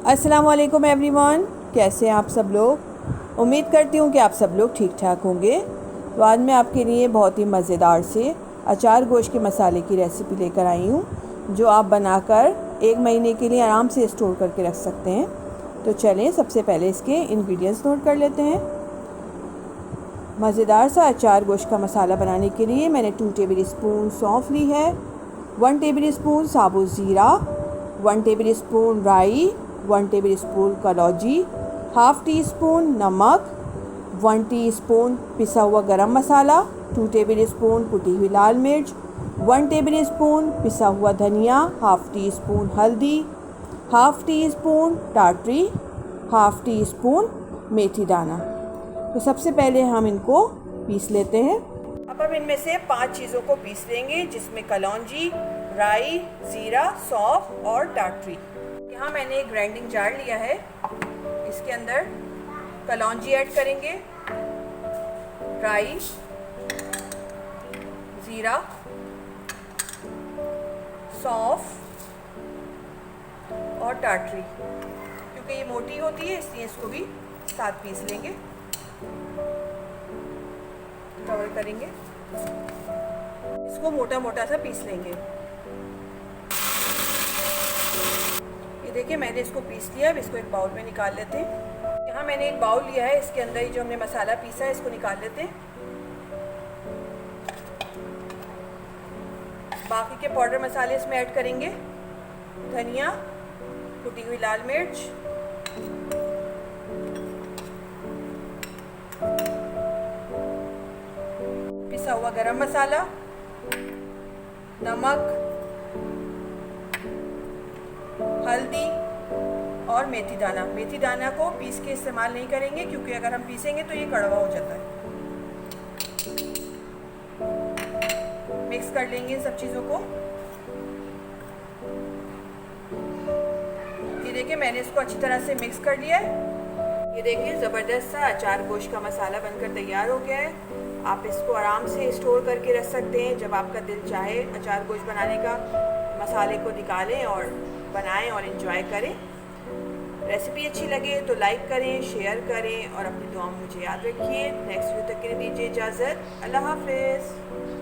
अस्सलामुअलैकुम एवरीवन, कैसे हैं आप सब लोग। उम्मीद करती हूँ कि आप सब लोग ठीक ठाक होंगे। तो आज मैं आपके लिए बहुत ही मज़ेदार से अचार गोश्त के मसाले की रेसिपी लेकर आई हूँ, जो आप बनाकर 1 महीने के लिए आराम से स्टोर करके रख सकते हैं। तो चलें सबसे पहले इसके इंग्रेडिएंट्स नोट कर लेते हैं। मज़ेदार सा अचार गोश्त का मसाला बनाने के लिए मैंने 2 टेबल स्पून सौंफ ली है, 1 टेबल स्पून साबुत ज़ीरा, 1 टेबल स्पून राई, 1 टेबल स्पून कलौंजी, हाफ़ टी स्पून नमक, 1 टीस्पून पिसा हुआ गरम मसाला, 2 टेबल स्पून कुटी हुई लाल मिर्च, 1 टेबल स्पून पिसा हुआ धनिया, हाफ़ टी स्पून हल्दी, हाफ़ टी स्पून टाटरी, हाफ़ टी स्पून मेथी दाना। तो सबसे पहले हम इनको पीस लेते हैं। अब हम इनमें से 5 चीज़ों को पीस लेंगे, जिसमें कलौंजी, राई, ज़ीरा, सौंफ और टाटरी। यहाँ मैंने एक ग्राइंडिंग जार लिया है, इसके अंदर कलौंजी ऐड करेंगे, राई, ज़ीरा, सौंफ और टाटरी। क्योंकि ये मोटी होती है इसलिए इसको भी साथ पीस लेंगे। कवर करेंगे, इसको मोटा मोटा सा पीस लेंगे। ये देखिए मैंने इसको पीस लिया। अब इसको एक बाउल में निकाल लेते हैं। यहाँ मैंने एक बाउल लिया है, इसके अंदर ही जो हमने मसाला पीसा है इसको निकाल लेते हैं। बाकी के पाउडर मसाले इसमें ऐड करेंगे, धनिया, कुटी हुई लाल मिर्च, पिसा हुआ गरम मसाला, नमक, हल्दी और मेथी दाना। मेथी दाना को पीस के इस्तेमाल नहीं करेंगे, क्योंकि अगर हम पीसेंगे तो ये कड़वा हो जाता है। मिक्स कर लेंगे इन सब चीज़ों को। ये देखिए मैंने इसको अच्छी तरह से मिक्स कर लिया है। ये देखिए ज़बरदस्त सा अचार गोश्त का मसाला बनकर तैयार हो गया है। आप इसको आराम से स्टोर करके रख सकते हैं। जब आपका दिल चाहे अचार गोश्त बनाने का, मसाले को निकालें और बनाएं और एंजॉय करें। रेसिपी अच्छी लगे तो लाइक करें, शेयर करें और अपनी दुआ में मुझे याद रखिए। नेक्स्ट वीडियो तक के लिए दीजिए इजाज़त। अल्लाह हाफ़िज़।